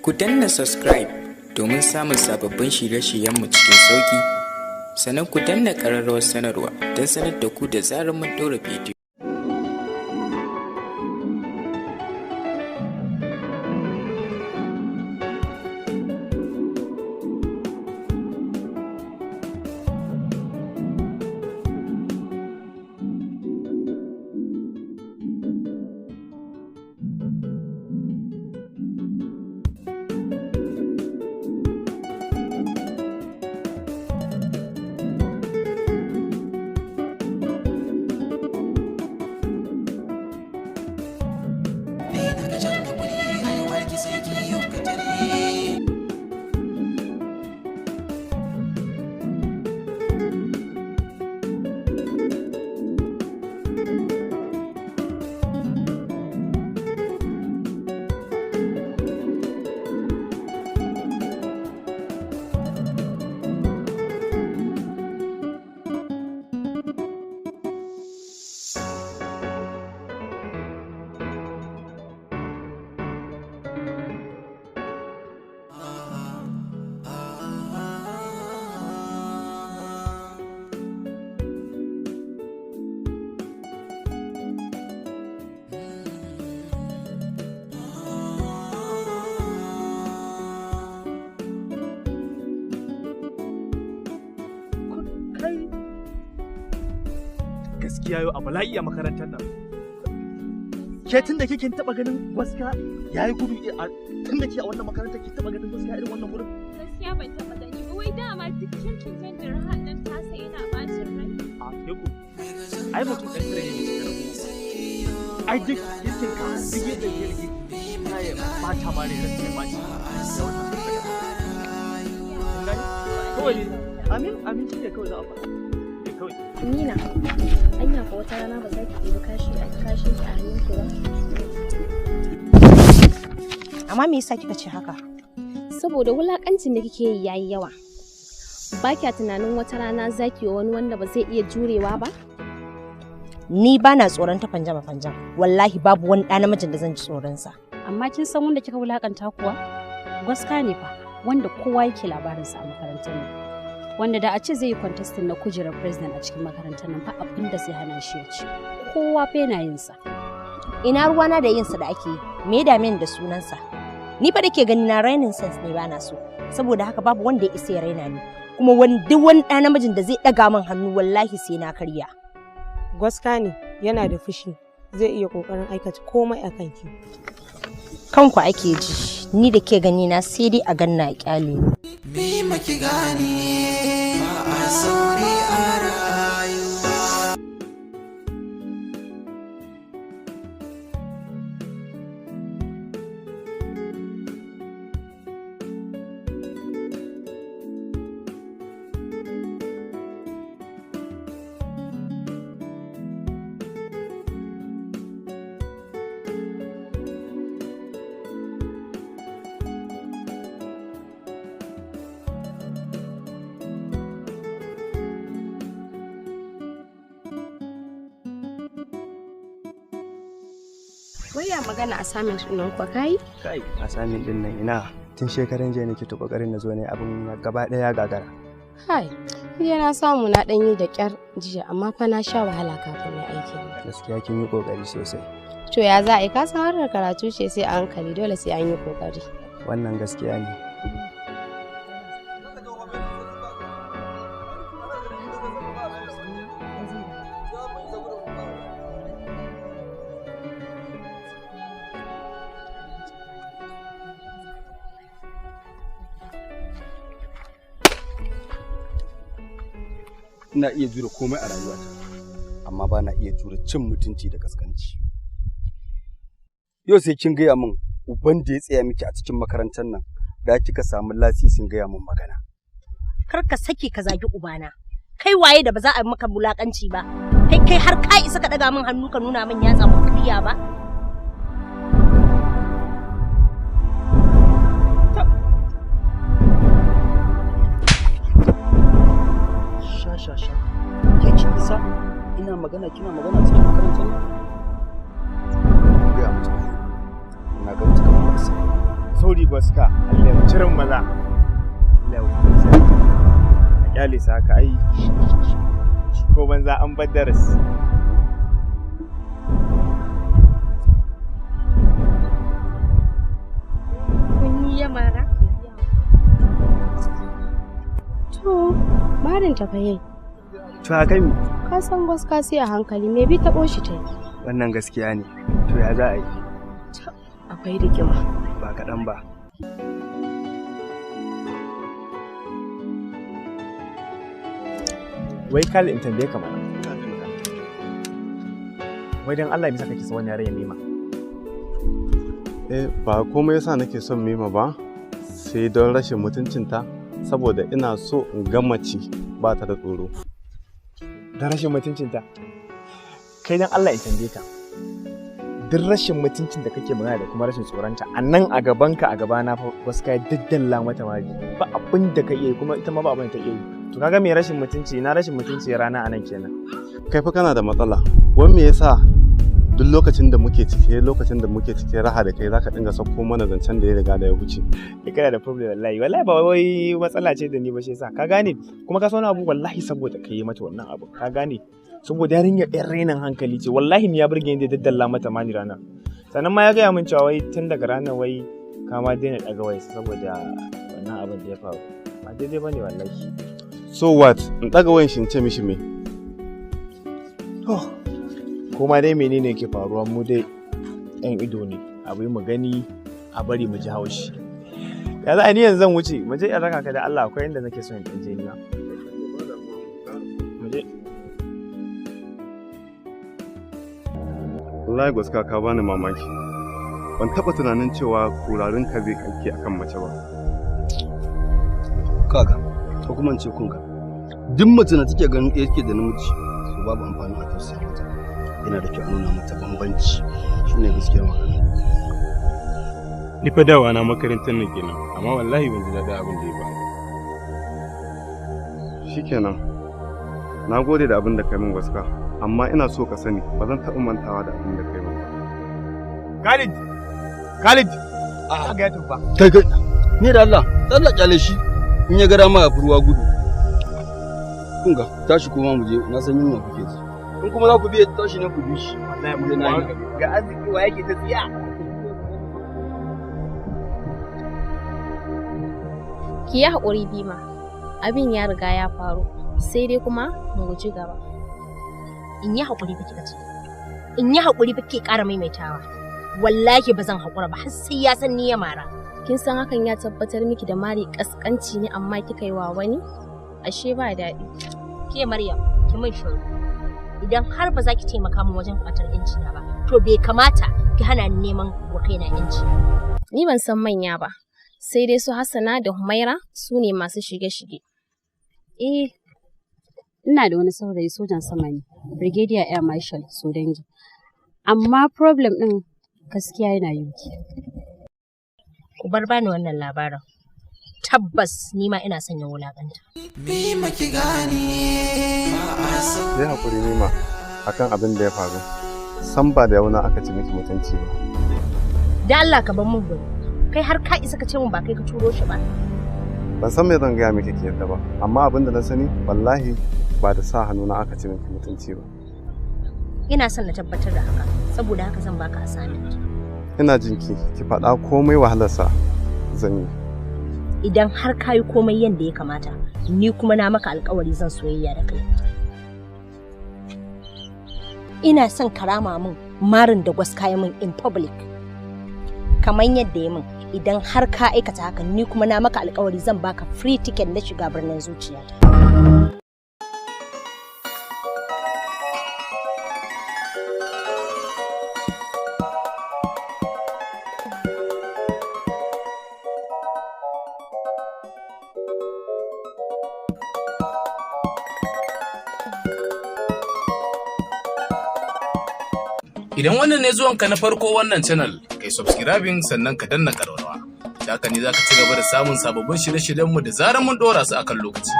Ku danna subscribe domin samun sababbin shirye-shiryenmu cikin sauƙi. Sannan ku danna ƙararrawar sanarwa don sanar da ku da zarar mun ɗora bidiyo. Gaskiya yau a bala'i a makarantar nan. Ke tun da kike taba ganin waska yayi gudu tun da ke a wannan makarantar ke taba ganin waska irin wannan gurin? Gaskiya ban taba gani ba, wai dama duk kirkin janjar hannun tasa yana bacin rai. A ke ku. Ai mutum ɗan kare ne cikin rabu. Ai duk kirkin ka duk yadda ya rage na ya bata ma rai sai baci. Kawai amin ce kawai za a faɗa. Nina, anya ko wata rana ba za ki ɗebi kashi ki a hannunki ba? Amma me yasa kika ce haka? Saboda wulakancin da kike yi yayi yawa. Ba kya tunanin wata rana za ki yi wani wanda ba zai iya jurewa ba? Ni ba na tsoron ta fanjama. Wallahi babu wani ɗa namijin da zan ji tsoronsa. Amma kin san wanda kika wulakanta kuwa? Gaska ne fa, wanda kowa yake labarinsa a makarantar nan. Wanda da a ce zai yi contestin na kujerar president a cikin makarantar nan fa abin da zai hana shi ya ci. Kowa fa yana yin sa. Ina ruwana da yin sa da ake yi, me da men da sunansa. Ni fa dake gani na rainin sense ne bana so. Saboda haka babu wanda ya isa ya raina ni. Kuma duk wani ɗa namijin da zai ɗaga min hannu wallahi sai na karya. Gaska ne yana da fushi, zai iya kokarin aikata komai a kanki. Kanku ake ji, ni da ke gani na sai dai a ganna a kyale. Bi maki gane ba a sauri a rayuwa. Wai ya magana assignment ɗin nan kwa kai? Kai, assignment ɗin nan ina tun shekaran jiya nake ta kokarin na zo ne abin gaba ɗaya gagara. Hai, ni na samu na ɗan yi da ƙyar jiya amma fa na sha wahala kafin na aiki. Gaskiya kin yi kokari sosai. To ya za a yi ka san harkar karatu ce sai a hankali dole sai an yi kokari. Wannan gaskiya ne. Ina iya jure komai a rayuwata, amma ba na iya jure cin mutunci da kaskanci. Yau sai kin gaya min uban da ya tsaya miki a cikin makarantar nan da kika samu lasisin gaya min magana. Kar ka saki ka zagi ubana. Kai waye da ba za a yi maka bulakanci ba? Kai har ka isa ka daga min hannu ka nuna min yatsa ko kariya ba? Sha. Ke ki isa ina magana kina magana cikin makarantar nan? Ga mutum. Na ga mutum kamar sa. sauri gwaska, Allah ya cirin maza. Allah ya wuce a kyale sa haka ai. Ko banza an bar darasi. Kun yi mara? To, marin ta fa yayi. To a kai Ka san gwaska sai a hankali, me bi taɓo shi ta yi. wannan gaskiya ne. To ya za a yi? Akwai rigima. Ba kaɗan ba. Wai kal in tambaye ka mana. Wai dan Allah bisa kake son wani yare ya Mima. Ba komai yasa nake son Mima ba, sai don rashin mutuncinta, saboda ina so in ga mace ba ta da tsoro. Dan rashin mutuncinta? Kai dan Allah in tambaye ka. Duk rashin mutuncin da kake magana da kuma rashin tsoronta, a nan a gabanka a gabana fa wasu kai daddalla mata mari. Ba abin da ka iya yi kuma ita ma ba abin da ta iya yi. To kaga me rashin mutunci, na rashin mutunci rana a nan kenan. Kai fa kana da matsala. Wai me yasa duk lokacin da muke cike raha da kai zaka dinga sauko mana zancen da ya riga da ya wuce? Kai kana da problem wallahi. Wallahi ba wai matsala ce da ni ba shi yasa. Ka gane? Kuma ka so wani abu wallahi saboda kai mata wannan abu. Ka gane? Saboda yarinya ɗan renin hankali ce. Wallahi ni ya burge ni da daddalla mata mani rana. Sannan ma ya gaya min cewa wai tun daga ranar wai ka ma daina daga wai saboda wannan abin da ya faru. Ba daidai bane wallahi. So what? In daga wayan shi in ce mishi me? To, kuma dai menene yake faruwa mu dai ɗan ido ne. Abu mu gani a bari mu ji haushi. Ya za a ni yanzu zan wuce, mu je in raka ka da Allah akwai inda nake so in ɗan je ni ma. Mu je. Wallahi gaskiya ka bani mamaki. Ban taba tunanin cewa kurarin ka zai kanke akan mace ba. Kaga, ko kuma in ce kunga. Duk mace na take ganin yake da namiji, so babu amfani a tausaya mata. Yana da kyau a nuna mata bambanci. Shine gaskiyar magana. Ni fa dawa na makarantar nan kenan, amma wallahi ban ji daɗin abin da ya ba. Shikenan. Na gode da abin da kai min gaskiya, amma ina so ka sani ba zan taɓa mantawa da abin da kai min. Khalid! Khalid! A ga ya tuba. Kai ni da Allah kyale shi. In ya ga dama ya furwa gudu. Kunga, tashi kuma mu je, na san yunwa kuke ji. In kuma za ku biye tashi ne ku bi shi. Wallahi mu je na ga arziki wa yake ta tsiya. Ki yi haƙuri Bima, abin ya riga ya faru, sai dai kuma mu guji gaba. In yi haƙuri ba kika ce. In yi haƙuri ba ke ƙara maimaitawa. Wallahi ba zan haƙura ba har sai ya san ni ya mara. Kin san hakan ya tabbatar miki da mari kaskanci ne amma kika yi wa wani? Ashe ba daɗi. Ke Maryam, ki min shiru. Idan har ba za ki taimaka min wajen ƙwatar ƴanci na ba, to bai kamata ki hana ni neman wa kaina ƴanci. Ni ban san manya ba, sai dai su Hassana da Humaira su ne masu shige-shige. Ina da wani saurayi sojan sama ne, Brigadier Air Marshal Sodangi. Amma problem ɗin gaskiya yana yuki. Ku bar bani wannan labarin. Tabbas ni ma ina son yin wulakanta. Mima ki gane ba a so. Yi hakuri Mima akan abin da ya faru. San ba da yauna aka ci miki mutunci ba. Da Allah ka bar mun gudu. Kai har ka isa ka ce mun ba kai ka turo shi ba. Ban san me zan gaya miki ke yadda ba, amma abin da na sani wallahi ba da sa hannuna aka ci miki mutunci ba. Ina son na tabbatar da haka, saboda haka zan baka assignment. Ina jinki, ki faɗa komai wahalarsa zan yi. Idan har ka yi komai yadda ya kamata, ni kuma na maka alkawari zan soyayya da kai. Ina son karama min marin da gwaska ya min in public. Kamar yadda ya min, idan har ka aikata haka, ni kuma na maka alkawari zan baka free ticket na shiga birnin zuciyata. Idan wannan ne zuwanka na farko wannan channel, kai subscribing sannan ka danna ƙararrawa. Haka ne za ka ci gaba da samun sababbin shirye-shiryenmu da zarar mun ɗora su akan lokaci.